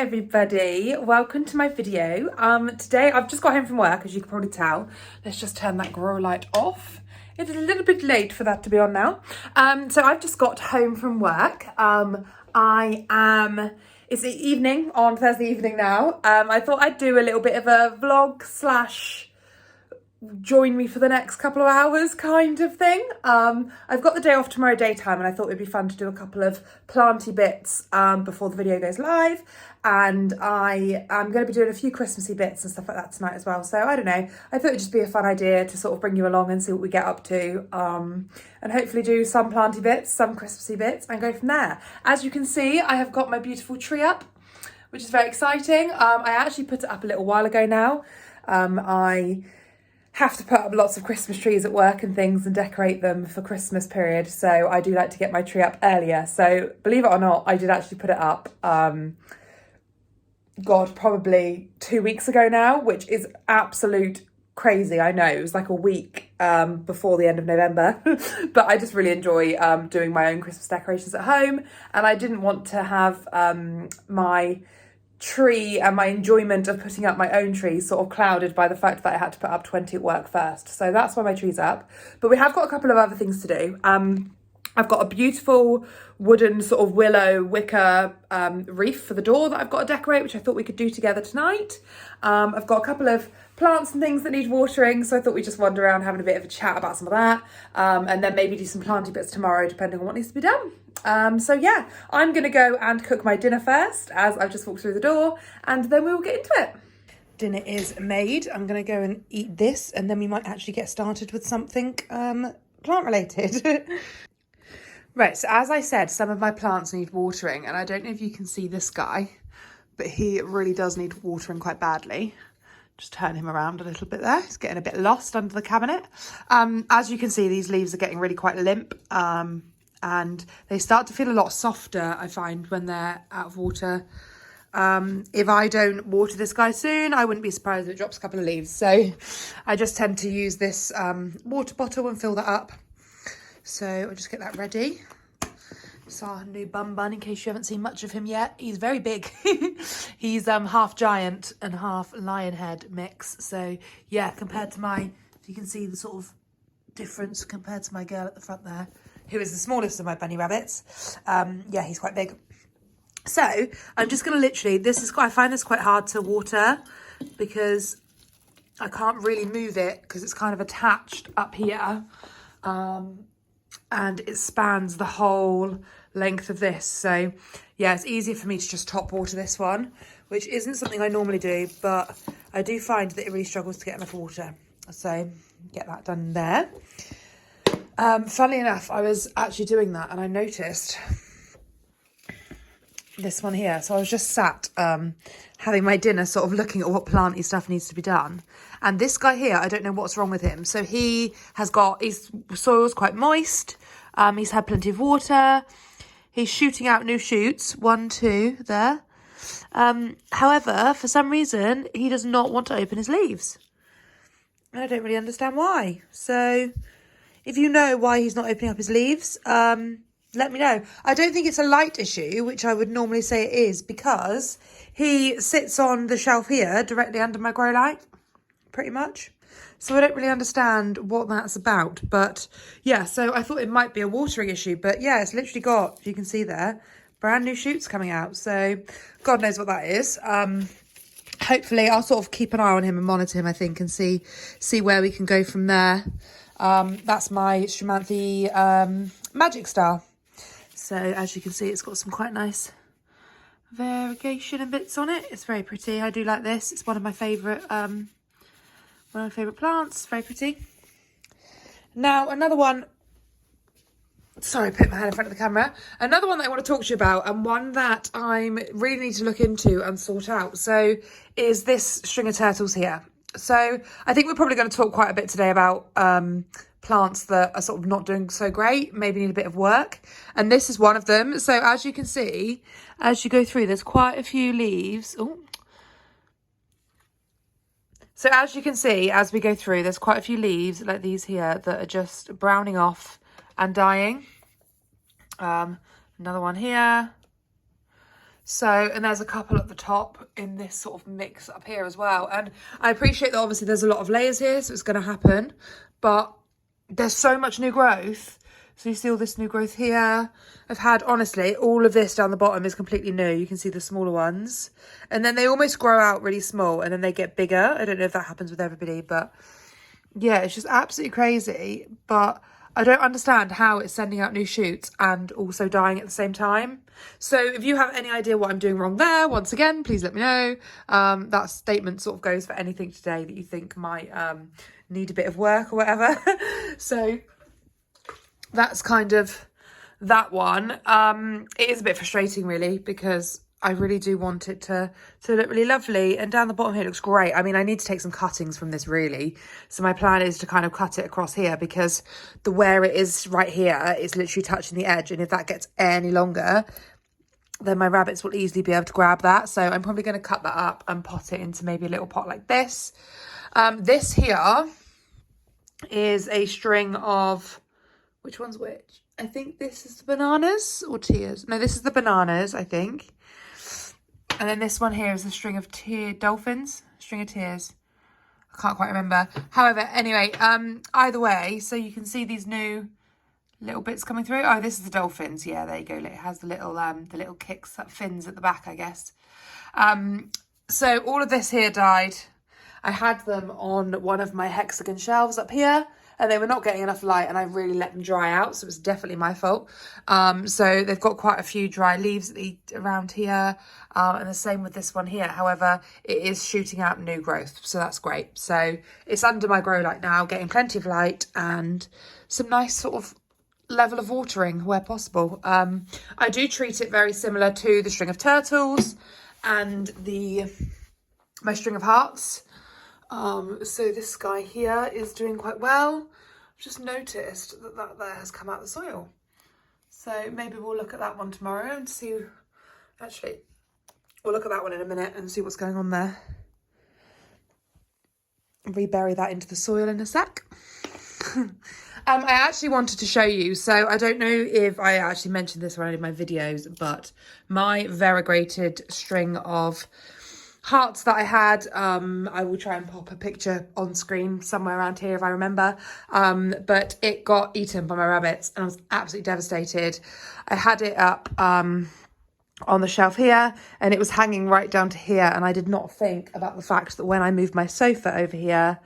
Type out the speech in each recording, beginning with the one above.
everybody, welcome to my video. Today I've just got home from work, as you can probably tell. Let's just turn that grow light off. It's a little bit late for that to be on now. So I've just got home from work. It's the evening, on Thursday evening now. I thought I'd do a little bit of a vlog slash join me for the next couple of hours kind of thing. I've got the day off tomorrow daytime, and I thought it'd be fun to do a couple of planty bits before the video goes live, and I am going to be doing a few Christmassy bits and stuff like that tonight as well. So I don't know, I thought it'd just be a fun idea to sort of bring you along and see what we get up to, and hopefully do some planty bits, some Christmassy bits, and go from there. As you can see, I have got my beautiful tree up, which is very exciting. I actually put it up a little while ago now. I have to put up lots of Christmas trees at work and things and decorate them for Christmas period, so I do like to get my tree up earlier. So believe it or not, I did actually put it up probably 2 weeks ago now, which is absolute crazy. I know it was like a week before the end of November but I just really enjoy doing my own Christmas decorations at home, and I didn't want to have my tree and my enjoyment of putting up my own tree sort of clouded by the fact that I had to put up 20 at work first. So that's why my tree's up. But we have got a couple of other things to do. I've got a beautiful wooden sort of willow wicker wreath for the door that I've got to decorate, which I thought we could do together tonight. I've got a couple of plants and things that need watering, so I thought we'd just wander around having a bit of a chat about some of that, and then maybe do some planty bits tomorrow depending on what needs to be done. So yeah, I'm gonna go and cook my dinner first, as I've just walked through the door, and then we will get into it. Dinner is made. I'm gonna go and eat this, and then we might actually get started with something plant related. Right, so as I said, some of my plants need watering, and I don't know if you can see this guy, but he really does need watering quite badly. Just turn him around a little bit there. He's getting a bit lost under the cabinet. As you can see, these leaves are getting really quite limp, and they start to feel a lot softer, I find, when they're out of water. If I don't water this guy soon, I wouldn't be surprised if it drops a couple of leaves. So I just tend to use this water bottle and fill that up. So I'll just get that ready. It's our new bun bun, in case you haven't seen much of him yet. He's very big. He's half giant and half lion head mix. So yeah, compared to my, you can see the sort of difference compared to my girl at the front there, who is the smallest of my bunny rabbits. Yeah, he's quite big. So I'm just going to literally, I find this quite hard to water because I can't really move it because it's kind of attached up here. And it spans the whole length of this. So yeah, it's easier for me to just top water this one, which isn't something I normally do, but I do find that it really struggles to get enough water. So get that done there. Funnily enough, I was actually doing that and I noticed this one here. So I was just sat having my dinner, sort of looking at what planty stuff needs to be done. And this guy here, I don't know what's wrong with him. So his soil's quite moist. He's had plenty of water. He's shooting out new shoots. 1, 2 there. However, for some reason, he does not want to open his leaves. And I don't really understand why. So if you know why he's not opening up his leaves, let me know. I don't think it's a light issue, which I would normally say it is, because he sits on the shelf here directly under my grow light, pretty much. So I don't really understand what that's about. But yeah, so I thought it might be a watering issue. But yeah, it's literally got, if you can see there, brand new shoots coming out. So God knows what that is. Hopefully I'll sort of keep an eye on him and monitor him, I think, and see where we can go from there. That's my Stramanthe Magic Star. So as you can see, it's got some quite nice variegation and bits on it. It's very pretty. I do like this. It's one of my favourite plants. Very pretty. Now another one. Sorry, I put my hand in front of the camera. Another one that I want to talk to you about, and one that I really need to look into and sort out. So is this string of turtles here. So I think we're probably going to talk quite a bit today about plants that are sort of not doing so great, maybe need a bit of work. And this is one of them. So as you can see, as you go through, there's quite a few leaves. Oh. So as you can see, as we go through, there's quite a few leaves like these here that are just browning off and dying. Another one here. So, and there's a couple at the top in this sort of mix up here as well. And I appreciate that obviously there's a lot of layers here, so it's going to happen. But there's so much new growth. So you see all this new growth here. I've had, honestly, all of this down the bottom is completely new. You can see the smaller ones. And then they almost grow out really small and then they get bigger. I don't know if that happens with everybody, but yeah, it's just absolutely crazy. But I don't understand how it's sending out new shoots and also dying at the same time. So if you have any idea what I'm doing wrong there, once again, please let me know. That statement sort of goes for anything today that you think might need a bit of work or whatever. So that's kind of that one. It is a bit frustrating really, because I really do want it to look really lovely. And down the bottom here it looks great. I mean, I need to take some cuttings from this really. So my plan is to kind of cut it across here, because the where it is right here is literally touching the edge. And if that gets any longer, then my rabbits will easily be able to grab that. So I'm probably going to cut that up and pot it into maybe a little pot like this. This here is a string of, which one's which? I think this is the bananas or tears. No, this is the bananas, I think. And then this one here is a string of string of tears. I can't quite remember. However, anyway, either way, so you can see these new little bits coming through. Oh, this is the dolphins. Yeah, there you go. It has the little kicks, that fins at the back, I guess. So all of this here died. I had them on one of my hexagon shelves up here, and they were not getting enough light, and I really let them dry out, so it was definitely my fault. So they've got quite a few dry leaves around here, and the same with this one here. However, it is shooting out new growth, so that's great. So it's under my grow light now, getting plenty of light and some nice sort of level of watering where possible. I do treat it very similar to the string of turtles and my string of hearts. So this guy here is doing quite well. I've just noticed that there has come out the soil. So maybe we'll look at that one tomorrow and see. Actually, we'll look at that one in a minute and see what's going on there. Rebury that into the soil in a sec. I actually wanted to show you, so I don't know if I actually mentioned this when I did my videos, but my variegated string of hearts that I had, I will try and pop a picture on screen somewhere around here if I remember, but it got eaten by my rabbits and I was absolutely devastated. I had it up on the shelf here and it was hanging right down to here, and I did not think about the fact that when I moved my sofa over here,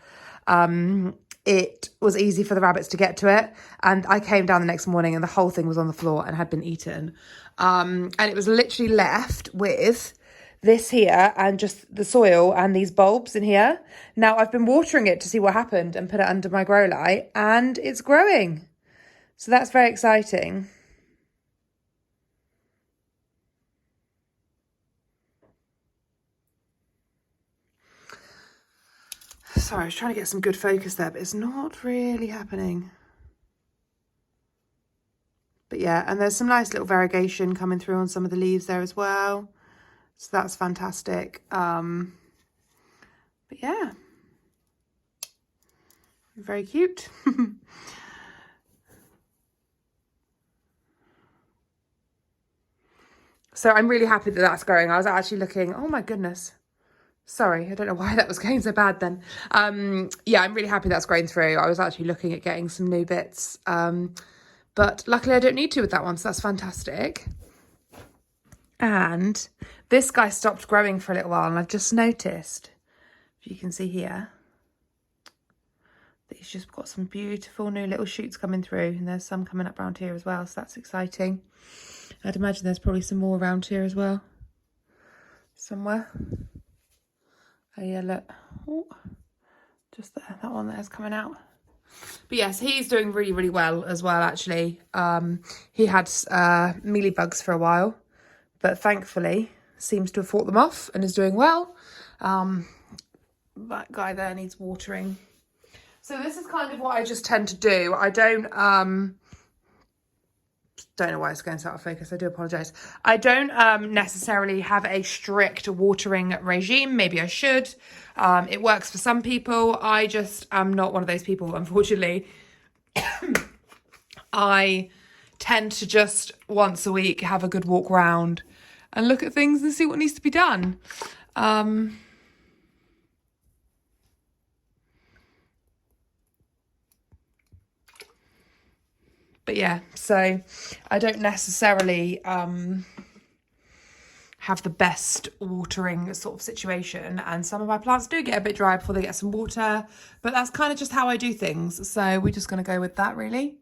it was easy for the rabbits to get to it, and I came down the next morning and the whole thing was on the floor and had been eaten, and it was literally left with this here and just the soil and these bulbs in here. Now I've been watering it to see what happened and put it under my grow light, and it's growing, so that's very exciting. Sorry, I was trying to get some good focus there, but it's not really happening. But yeah, and there's some nice little variegation coming through on some of the leaves there as well. So that's fantastic. But yeah, very cute. So I'm really happy that that's growing. I was actually looking, oh my goodness. Sorry, I don't know why that was going so bad then. Yeah, I'm really happy that's growing through. I was actually looking at getting some new bits. But luckily I don't need to with that one, so that's fantastic. And this guy stopped growing for a little while, and I've just noticed, if you can see here, that he's just got some beautiful new little shoots coming through, and there's some coming up around here as well, so that's exciting. I'd imagine there's probably some more around here as well, somewhere. Oh yeah, look. Oh, just there, that one there's coming out. But yes, he's doing really, really well as well, actually. He had mealybugs for a while, but thankfully seems to have fought them off and is doing well. That guy there needs watering. So this is kind of what I just tend to do. I don't know why it's going so out of focus. I do apologise. I don't necessarily have a strict watering regime. Maybe I should. It works for some people. I just am not one of those people, unfortunately. I tend to just once a week have a good walk round and look at things and see what needs to be done. But yeah, so I don't necessarily have the best watering sort of situation, and some of my plants do get a bit dry before they get some water, but that's kind of just how I do things, so we're just going to go with that really.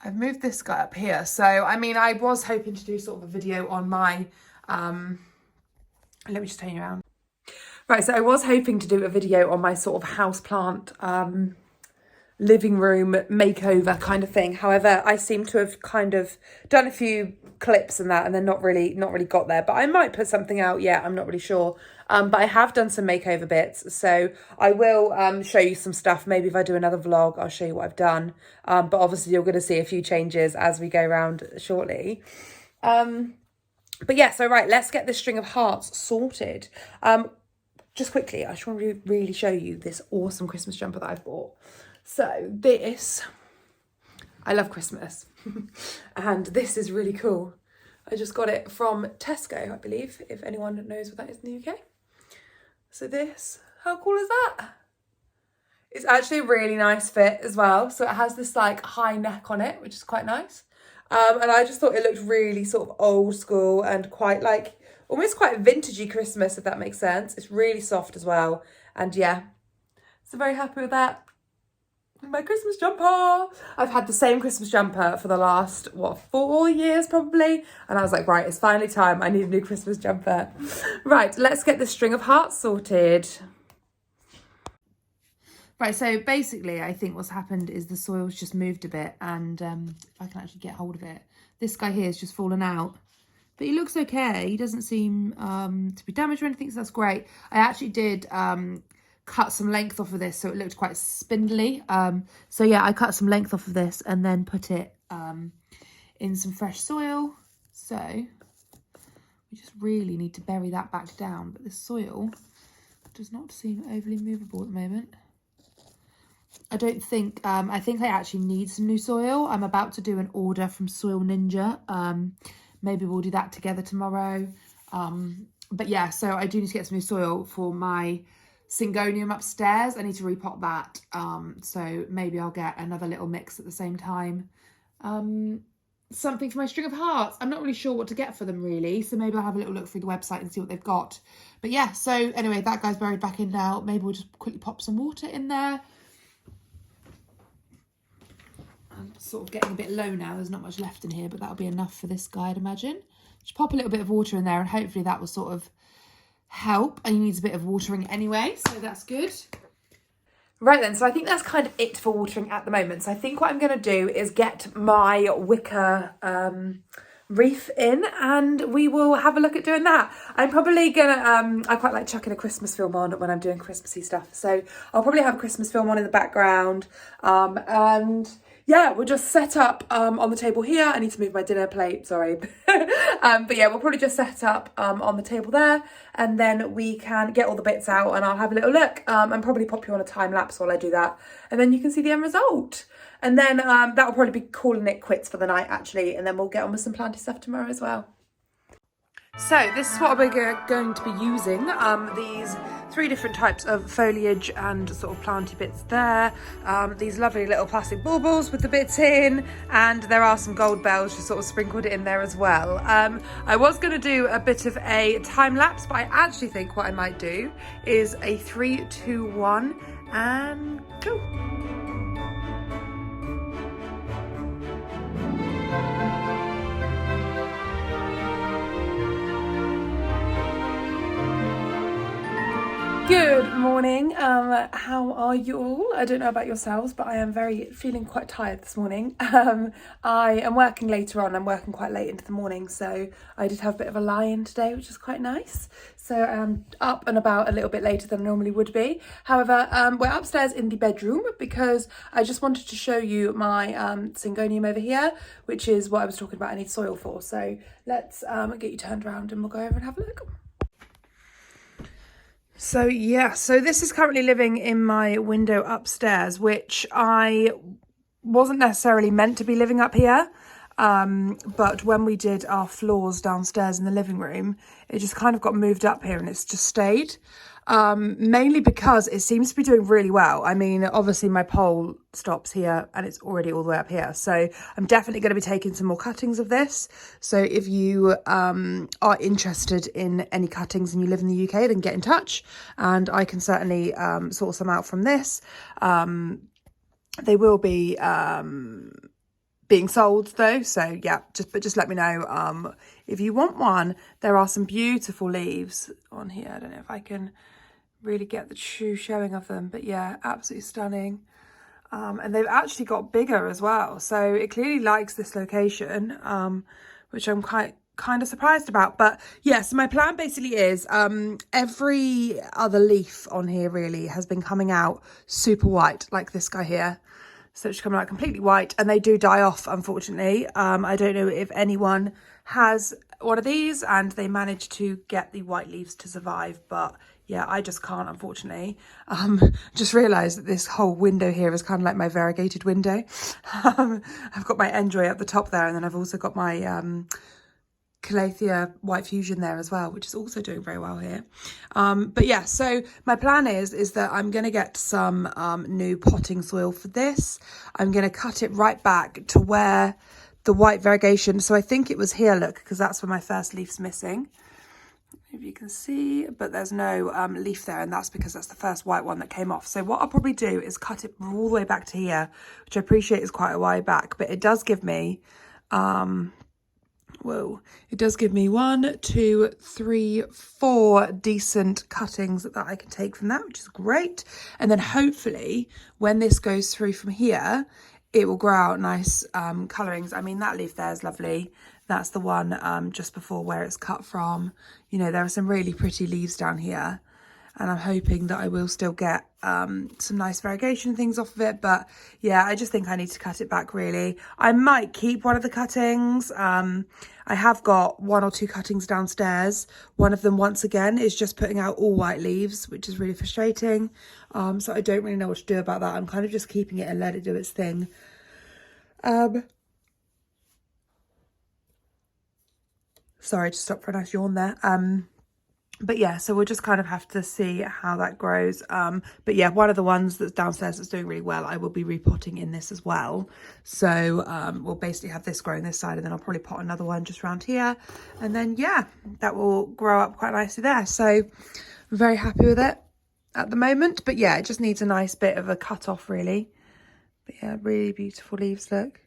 I've moved this guy up here, so I mean I was hoping to do sort of a video on my let me just turn you around. Right, so I was hoping to do a video on my sort of houseplant living room makeover kind of thing. However, I seem to have kind of done a few clips and that, and then not really got there. But I might put something out. Yeah, I'm not really sure. But I have done some makeover bits, so I will show you some stuff. Maybe if I do another vlog, I'll show you what I've done. But obviously, you're going to see a few changes as we go around shortly. But yeah, so right, let's get this string of hearts sorted. Just quickly, I just want to really show you this awesome Christmas jumper that I've bought. So this, I love Christmas, and this is really cool. I just got it from Tesco, I believe, if anyone knows what that is in the UK. So this, how cool is that? It's actually a really nice fit as well. So it has this like high neck on it, which is quite nice. And I just thought it looked really sort of old school and quite like, almost quite vintagey Christmas, if that makes sense. It's really soft as well. And yeah, so very happy with that. My Christmas jumper. I've had the same Christmas jumper for the last, 4 years probably. And I was like, right, it's finally time. I need a new Christmas jumper. Right, let's get the string of hearts sorted. Right, so basically I think what's happened is the soil's just moved a bit, and if I can actually get hold of it, this guy here has just fallen out. But he looks okay. He doesn't seem to be damaged or anything, so that's great. I actually did cut some length off of this, so it looked quite spindly. So yeah, I cut some length off of this and then put it in some fresh soil. So we just really need to bury that back down, but the soil does not seem overly movable at the moment. I don't think, I think I actually need some new soil. I'm about to do an order from Soil Ninja. Maybe we'll do that together tomorrow. But yeah, so I do need to get some new soil for my Syngonium upstairs. I need to repot that. So maybe I'll get another little mix at the same time. Something for my string of hearts. I'm not really sure what to get for them really. So maybe I'll have a little look through the website and see what they've got. But yeah, so anyway, that guy's buried back in now. Maybe we'll just quickly pop some water in there. I'm sort of getting a bit low now. There's not much left in here, but that'll be enough for this guy, I'd imagine. Just pop a little bit of water in there and hopefully that will sort of help. And he needs a bit of watering anyway, so that's good. Right then, so I think that's kind of it for watering at the moment. So I think what I'm going to do is get my wicker wreath in and we will have a look at doing that. I'm probably gonna I quite like chucking a Christmas film on when I'm doing Christmassy stuff, so I'll probably have a Christmas film on in the background, and yeah, we'll just set up on the table here. I need to move my dinner plate, sorry. But yeah, we'll probably just set up on the table there, and then we can get all the bits out and I'll have a little look and probably pop you on a time lapse while I do that, and then you can see the end result. And then that will probably be calling it quits for the night actually, and then we'll get on with some planty stuff tomorrow as well. So this is what we're going to be using, these 3 different types of foliage and sort of planty bits there, these lovely little plastic baubles with the bits in, and there are some gold bells just sort of sprinkled in there as well. I was going to do a bit of a time lapse, but I actually think what I might do is a 3, 2, 1 and go. Good morning. How are you all? I don't know about yourselves, but I am feeling quite tired this morning. I am working later on. I'm working quite late into the morning, so I did have a bit of a lie-in today, which is quite nice. So I'm up and about a little bit later than I normally would be. However, we're upstairs in the bedroom because I just wanted to show you my Syngonium over here, which is what I was talking about I need soil for. So let's get you turned around and we'll go over and have a look. So yeah, so this is currently living in my window upstairs, which I wasn't necessarily meant to be living up here. But when we did our floors downstairs in the living room, it just kind of got moved up here and it's just stayed. Mainly because it seems to be doing really well. I mean, obviously my pole stops here and it's already all the way up here. So I'm definitely going to be taking some more cuttings of this. So if you are interested in any cuttings and you live in the UK, then get in touch and I can certainly sort some out from this. They will be being sold though, so yeah, just let me know if you want one. There are some beautiful leaves on here. I don't know if I can really get the true showing of them, but yeah, absolutely stunning. And they've actually got bigger as well, so it clearly likes this location, which I'm kind of surprised about. But yeah, so my plan basically is every other leaf on here really has been coming out super white, like this guy here. So it's coming out completely white, and they do die off, unfortunately. I don't know if anyone has one of these and they managed to get the white leaves to survive, but yeah, I just can't, unfortunately. Just realised that this whole window here is kind of like my variegated window. I've got my enjoy at the top there, and then I've also got my Calathea White Fusion there as well, which is also doing very well here. But yeah, so my plan is that I'm going to get some new potting soil for this. I'm going to cut it right back to where the white variegation, so I think it was here, look, because that's where my first leaf's missing. If you can see, but there's no leaf there, and that's because that's the first white one that came off. So what I'll probably do is cut it all the way back to here, which I appreciate is quite a while back, but it does give me it does give me 1, 2, 3, 4 decent cuttings that I can take from that, which is great. And then hopefully when this goes through from here, it will grow out nice colourings. I mean, that leaf there is lovely. That's the one just before where it's cut from. You know, there are some really pretty leaves down here, and I'm hoping that I will still get some nice variegation things off of it. But yeah, I just think I need to cut it back really. I might keep one of the cuttings. I have got 1 or 2 cuttings downstairs. One of them, once again, is just putting out all white leaves, which is really frustrating. So I don't really know what to do about that. I'm kind of just keeping it and let it do its thing. Sorry to stop for a nice yawn there. But yeah, so we'll just kind of have to see how that grows. But yeah, one of the ones that's downstairs that's doing really well, I will be repotting in this as well. So we'll basically have this growing this side, and then I'll probably pot another one just around here. And then yeah, that will grow up quite nicely there. So I'm very happy with it at the moment. But yeah, it just needs a nice bit of a cut off really. But yeah, really beautiful leaves, look.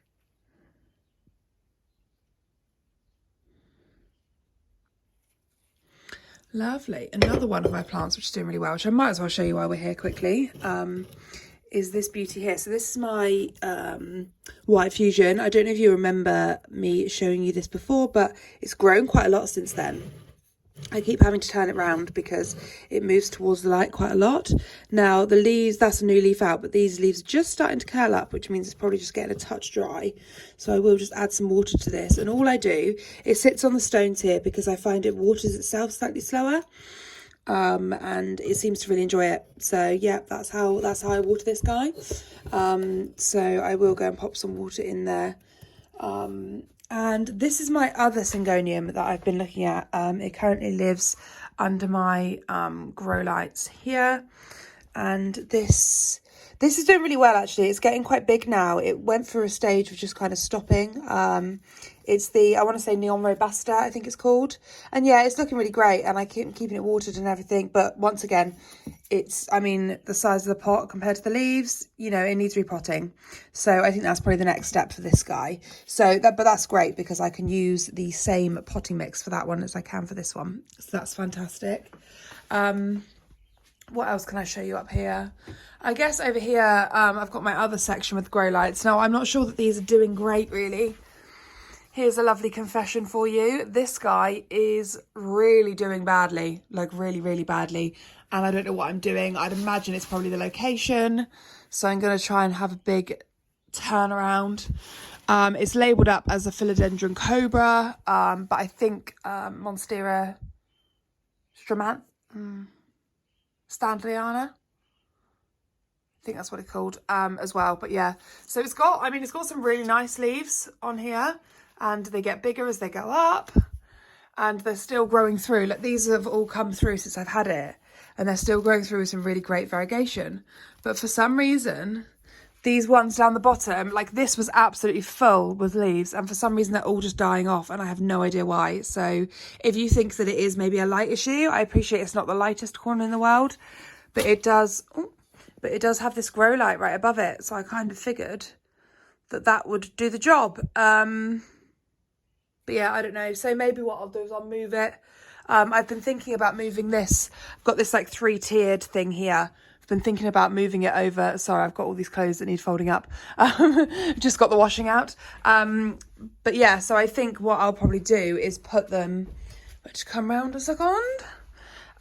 Lovely. Another one of my plants which is doing really well, which I might as well show you while we're here quickly, is this beauty here. So this is my White Fusion. I don't know if you remember me showing you this before, but it's grown quite a lot since then. I keep having to turn it around because it moves towards the light quite a lot. Now the leaves, that's a new leaf out, but these leaves are just starting to curl up, which means it's probably just getting a touch dry. So I will just add some water to this, and all I do, it sits on the stones here because I find it waters itself slightly slower, and it seems to really enjoy it. So yeah, that's how I water this guy. So I will go and pop some water in there. And this is my other Syngonium that I've been looking at. It currently lives under my grow lights here. And this is doing really well, actually. It's getting quite big now. It went through a stage of just kind of stopping. It's the, I want to say Neon Robusta, I think it's called. And yeah, it's looking really great, and I keep keeping it watered and everything. But once again, it's, I mean, the size of the pot compared to the leaves, you know, it needs repotting. So I think that's probably the next step for this guy. So but that's great because I can use the same potting mix for that one as I can for this one. So that's fantastic. What else can I show you up here? I guess over here, I've got my other section with grow lights. Now, I'm not sure that these are doing great, really. Here's a lovely confession for you. This guy is really doing badly, like really, really badly. And I don't know what I'm doing. I'd imagine it's probably the location. So I'm going to try and have a big turnaround. It's labelled up as a Philodendron Cobra, but I think Monstera Standliana, I think that's what it's called, as well. But yeah, so it's got, I mean, it's got some really nice leaves on here. and they get bigger as they go up, and they're still growing through. Like, these have all come through since I've had it, and they're still growing through with some really great variegation. But for some reason, these ones down the bottom, like this was absolutely full with leaves, and for some reason they're all just dying off, and I have no idea why. So if you think that it is maybe a light issue, I appreciate it's not the lightest corner in the world, but it does have this grow light right above it. So I kind of figured that would do the job. But yeah, I don't know. So maybe what I'll do is I'll move it. I've been thinking about moving this. I've got this like 3-tiered thing here. I've been thinking about moving it over. Sorry, I've got all these clothes that need folding up. Just got the washing out. But yeah, so I think what I'll probably do is put them, let's come round a second.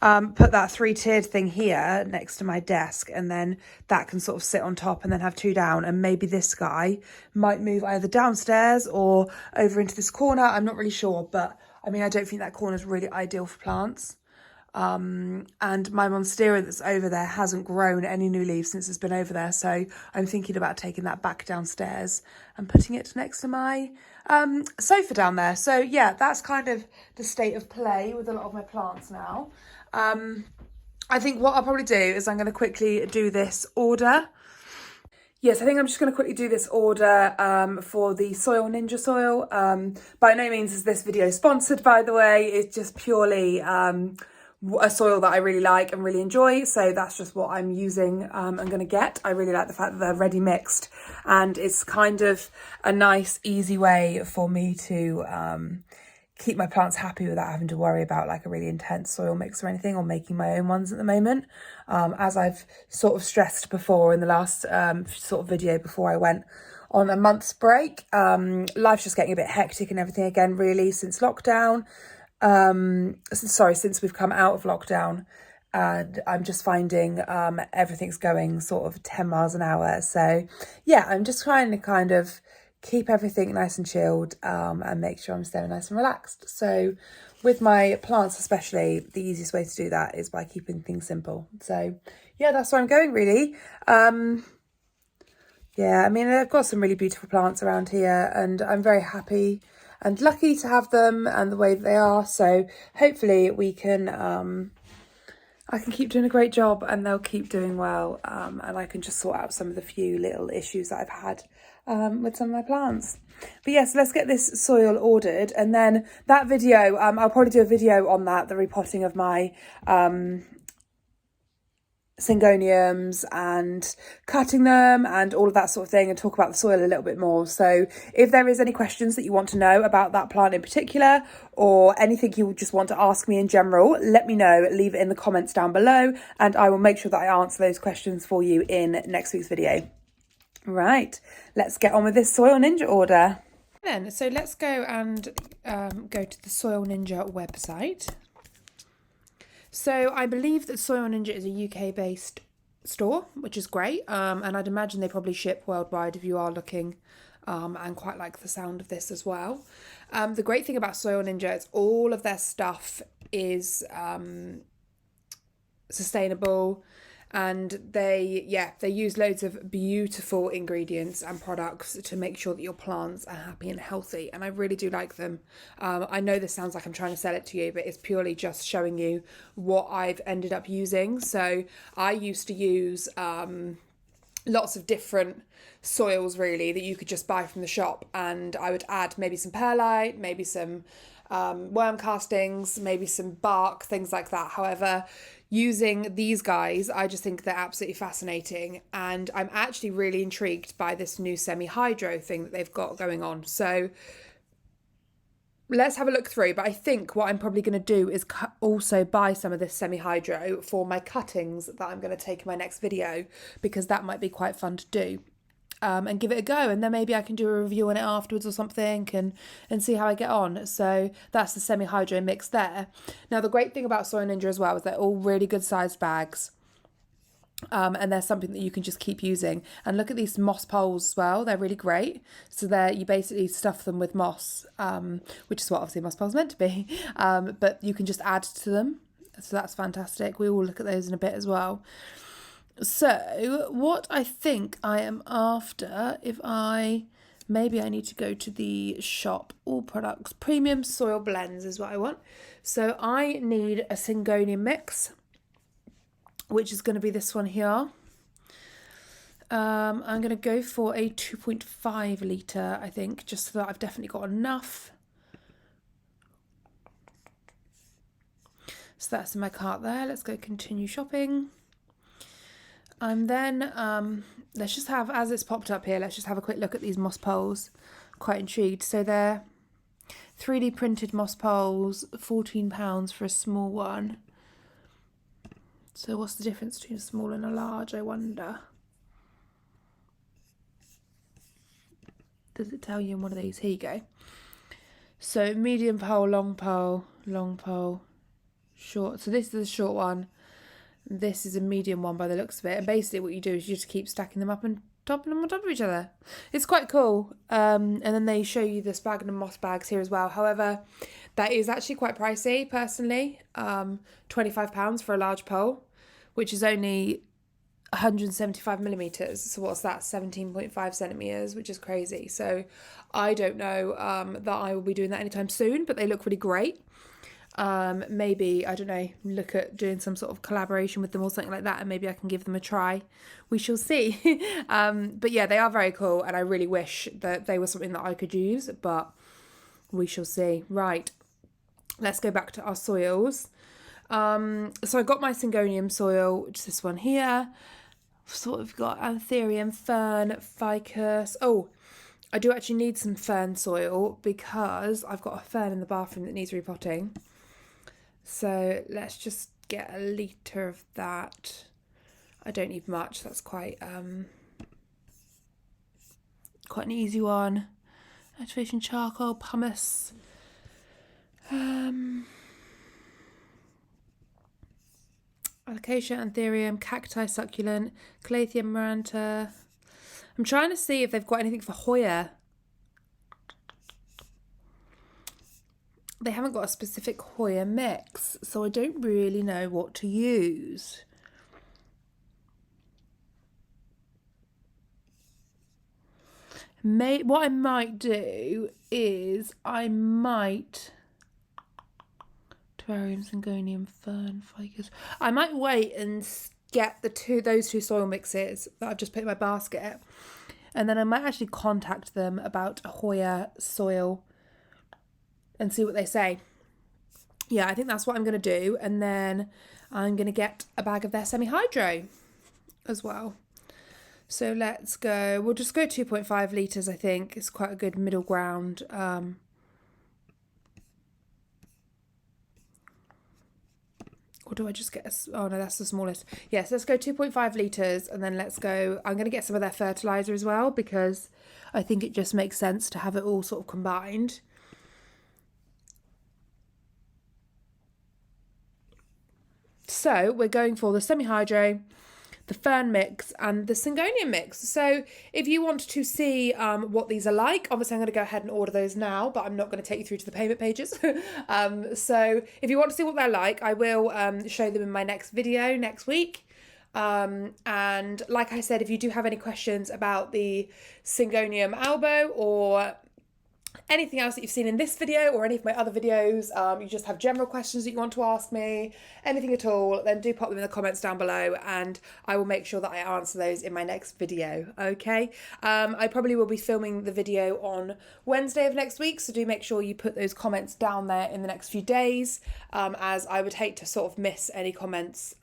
Put that 3-tiered thing here next to my desk, and then that can sort of sit on top and then have 2 down, and maybe this guy might move either downstairs or over into this corner. I'm not really sure, but I mean, I don't think that corner is really ideal for plants. And my monstera that's over there hasn't grown any new leaves since it's been over there, so I'm thinking about taking that back downstairs and putting it next to my sofa down there. So yeah, that's kind of the state of play with a lot of my plants now. I think what I'll probably do is I'm going to quickly do this order. Yes, I think I'm just going to quickly do this order for the Soil Ninja soil. By no means is this video sponsored, by the way. It's just purely a soil that I really like and really enjoy. So that's just what I'm using and going to get. I really like the fact that they're ready mixed, and it's kind of a nice, easy way for me to keep my plants happy without having to worry about like a really intense soil mix or anything, or making my own ones at the moment. As I've sort of stressed before in the last sort of video before I went on a month's break, life's just getting a bit hectic and everything again, really, since lockdown. Since we've come out of lockdown, and I'm just finding everything's going sort of 10 miles an hour. So yeah, I'm just trying to kind of keep everything nice and chilled and make sure I'm staying nice and relaxed. So with my plants especially, the easiest way to do that is by keeping things simple. So yeah, that's where I'm going, really. Yeah, I mean, I've got some really beautiful plants around here, and I'm very happy and lucky to have them and the way that they are. So hopefully we can I can keep doing a great job, and they'll keep doing well, and I can just sort out some of the few little issues that I've had with some of my plants. But yes, let's get this soil ordered, and then that video, I'll probably do a video on that, the repotting of my syngoniums and cutting them and all of that sort of thing, and talk about the soil a little bit more. So if there is any questions that you want to know about that plant in particular, or anything you just want to ask me in general, let me know. Leave it in the comments down below, and I will make sure that I answer those questions for you in next week's video. Right, let's get on with this Soil Ninja order. Then, so let's go and go to the Soil Ninja website. So I believe that Soil Ninja is a UK-based store, which is great. And I'd imagine they probably ship worldwide if you are looking and quite like the sound of this as well. The great thing about Soil Ninja is all of their stuff is sustainable, and they use loads of beautiful ingredients and products to make sure that your plants are happy and healthy, and I really do like them. I know this sounds like I'm trying to sell it to you, but it's purely just showing you what I've ended up using. So I used to use lots of different soils, really, that you could just buy from the shop, and I would add maybe some perlite, maybe some worm castings, maybe some bark, things like that. However, using these guys, I just think they're absolutely fascinating, and I'm actually really intrigued by this new semi-hydro thing that they've got going on. So let's have a look through, but I think what I'm probably going to do is also buy some of this semi-hydro for my cuttings that I'm going to take in my next video, because that might be quite fun to do. And give it a go, and then maybe I can do a review on it afterwards or something, and see how I get on. So that's the semi-hydro mix there. Now, the great thing about Soil Ninja as well is they're all really good sized bags, and they're something that you can just keep using. And look at these moss poles as well, they're really great. So you basically stuff them with moss, which is what obviously moss poles meant to be, but you can just add to them, so that's fantastic. We will look at those in a bit as well. So what I think I am after, if I Maybe I need to go to the shop. All products. Premium soil blends is what I want. So I need a Syngonium mix, which is going to be this one here. I'm going to go for a 2.5 litre, I think, just so that I've definitely got enough. So that's in my cart there. Let's go continue shopping. And then let's just have, as it's popped up here, let's just have a quick look at these moss poles. Quite intrigued. So they're 3D printed moss poles, £14 for a small one. So what's the difference between a small and a large, I wonder? Does it tell you in one of these? Here you go. So medium pole, long pole, short. So this is a short one. This is a medium one by the looks of it. And basically what you do is you just keep stacking them up and topping them on top of each other. It's quite cool. And then they show you the sphagnum moss bags here as well. However, that is actually quite pricey, personally. £25 for a large pole, which is only 175 millimeters. So what's that? 17.5 centimeters, which is crazy. So I don't know that I will be doing that anytime soon, but they look really great. Maybe, I don't know, look at doing some sort of collaboration with them or something like that, and maybe I can give them a try. We shall see. But yeah, they are very cool, and I really wish that they were something that I could use, but we shall see. Right, let's go back to our soils. So I got my Syngonium soil, which is this one here. So what we've got: Anthurium, fern, ficus. Oh, I do actually need some fern soil because I've got a fern in the bathroom that needs repotting. So let's just get a litre of that. I don't need much. That's quite an easy one. Activation charcoal, pumice. Alocasia, anthurium, cacti, succulent, calathea, maranta. I'm trying to see if they've got anything for Hoya. They haven't got a specific Hoya mix, so I don't really know what to use. What I might do is terrarium, Syngonium, fern, ficus. I might wait and get those two soil mixes that I've just put in my basket, and then I might actually contact them about a Hoya soil and see what they say. Yeah, I think that's what I'm going to do, and then I'm going to get a bag of their semi-hydro as well. So let's go, we'll just go 2.5 litres, I think. It's quite a good middle ground. Or do I just get oh no, that's the smallest. Yes, let's go 2.5 litres, and then let's go, I'm going to get some of their fertiliser as well, because I think it just makes sense to have it all sort of combined. So we're going for the semi-hydro, the fern mix, and the Syngonium mix. So if you want to see what these are like, obviously I'm going to go ahead and order those now, but I'm not going to take you through to the payment pages. So if you want to see what they're like, I will show them in my next video next week. And like I said, if you do have any questions about the Syngonium albo or anything else that you've seen in this video or any of my other videos, you just have general questions that you want to ask me, anything at all, then do pop them in the comments down below, and I will make sure that I answer those in my next video. Okay, I probably will be filming the video on Wednesday of next week, so do make sure you put those comments down there in the next few days, as I would hate to sort of miss any comments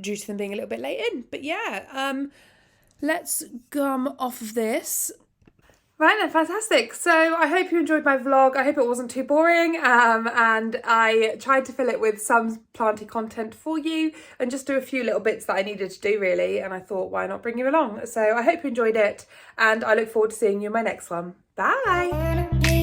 due to them being a little bit late in. But yeah, let's come off of this. Right then, fantastic. So I hope you enjoyed my vlog. I hope it wasn't too boring, and I tried to fill it with some planty content for you and just do a few little bits that I needed to do really, and I thought why not bring you along. So I hope you enjoyed it, and I look forward to seeing you in my next one. Bye.